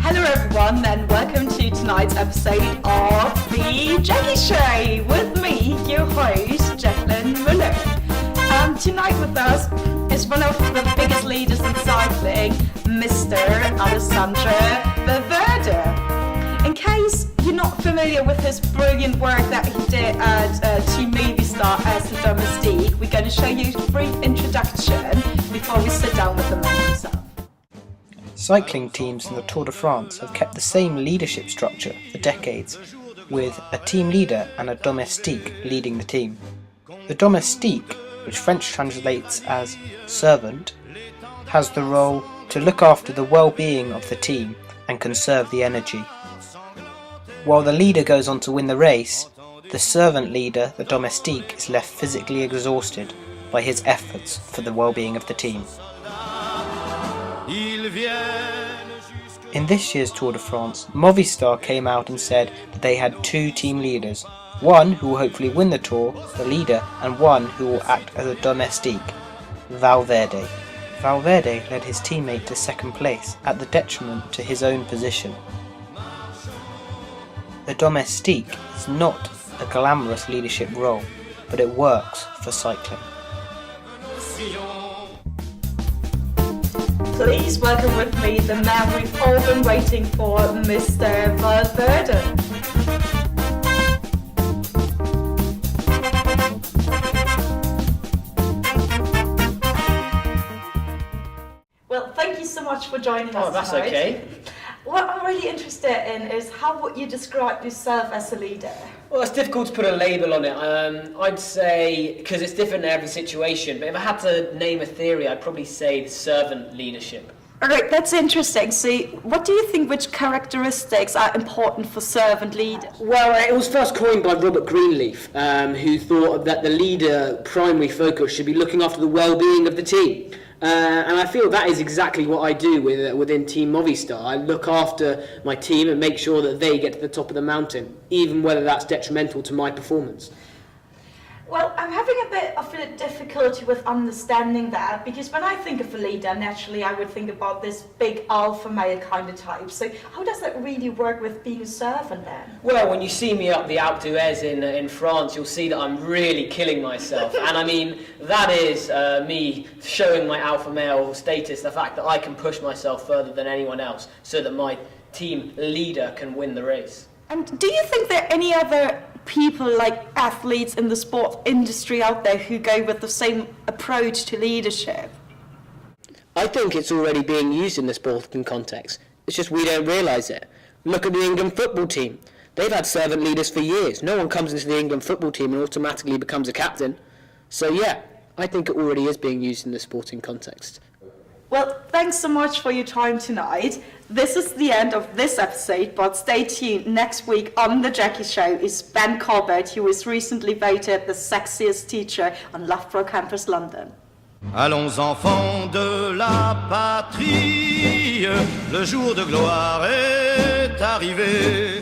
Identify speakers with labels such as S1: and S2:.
S1: Hello everyone and welcome to tonight's episode of the Jacky Show with me, your host, Jacqueline Muller. Tonight with us is one of the biggest leaders in cycling, Mr. Alessandro Valverde. In case you're not familiar with his brilliant work that he did at Team Movistar as the domestique, we're going to show you a brief introduction before we sit down with the man himself.
S2: Cycling teams in the Tour de France have kept the same leadership structure for decades, with a team leader and a domestique leading the team. The domestique, which French translates as servant, has the role to look after the well-being of the team and conserve the energy. While the leader goes on to win the race, the servant leader, the domestique, is left physically exhausted by his efforts for the well-being of the team. In this year's Tour de France, Movistar came out and said that they had two team leaders, one who will hopefully win the Tour, the leader, and one who will act as a domestique, Valverde. Valverde led his teammate to second place at the detriment to his own position. The domestique is not a glamorous leadership role, but it works for cycling.
S1: Please welcome with me the man we've all been waiting for, Mr. Valverde. Well, thank you so much for joining us
S3: that's
S1: tonight.
S3: okay.
S1: What I'm really interested in is how would you describe yourself as a leader?
S3: Well, it's difficult to put a label on it. I'd say, because it's different in every situation, but if I had to name a theory, I'd probably say the servant leadership.
S1: All right, that's interesting. So what do you think, which characteristics are important for servant leaders?
S4: Well, it was first coined by Robert Greenleaf, who thought that the leader primary focus should be looking after the well-being of the team. And I feel that is exactly what I do within Team Movistar. I look after my team and make sure that they get to the top of the mountain, even whether that's detrimental to my performance.
S1: Well, I'm having a bit of a difficulty with understanding that, because when I think of a leader, naturally I would think about this big alpha male kind of type. So how does that really work with being a servant then?
S3: Well, when you see me up the Alpe d'Huez in France, you'll see that I'm really killing myself. And I mean, that is me showing my alpha male status, the fact that I can push myself further than anyone else so that my team leader can win the race.
S1: And do you think there are any other people, like athletes in the sport industry out there, who go with the same approach to leadership?
S4: I think it's already being used in the sporting context. It's just we don't realise it. Look at the England football team. They've had servant leaders for years. No one comes into the England football team and automatically becomes a captain. So yeah, I think it already is being used in the sporting context.
S1: Well, thanks so much for your time tonight. This is the end of this episode, but stay tuned. Next week on The Jacky Show is Ben Colbert, who was recently voted the sexiest teacher on Loughborough Campus, London.
S5: Allons enfants de la patrie, le jour de gloire est arrivé.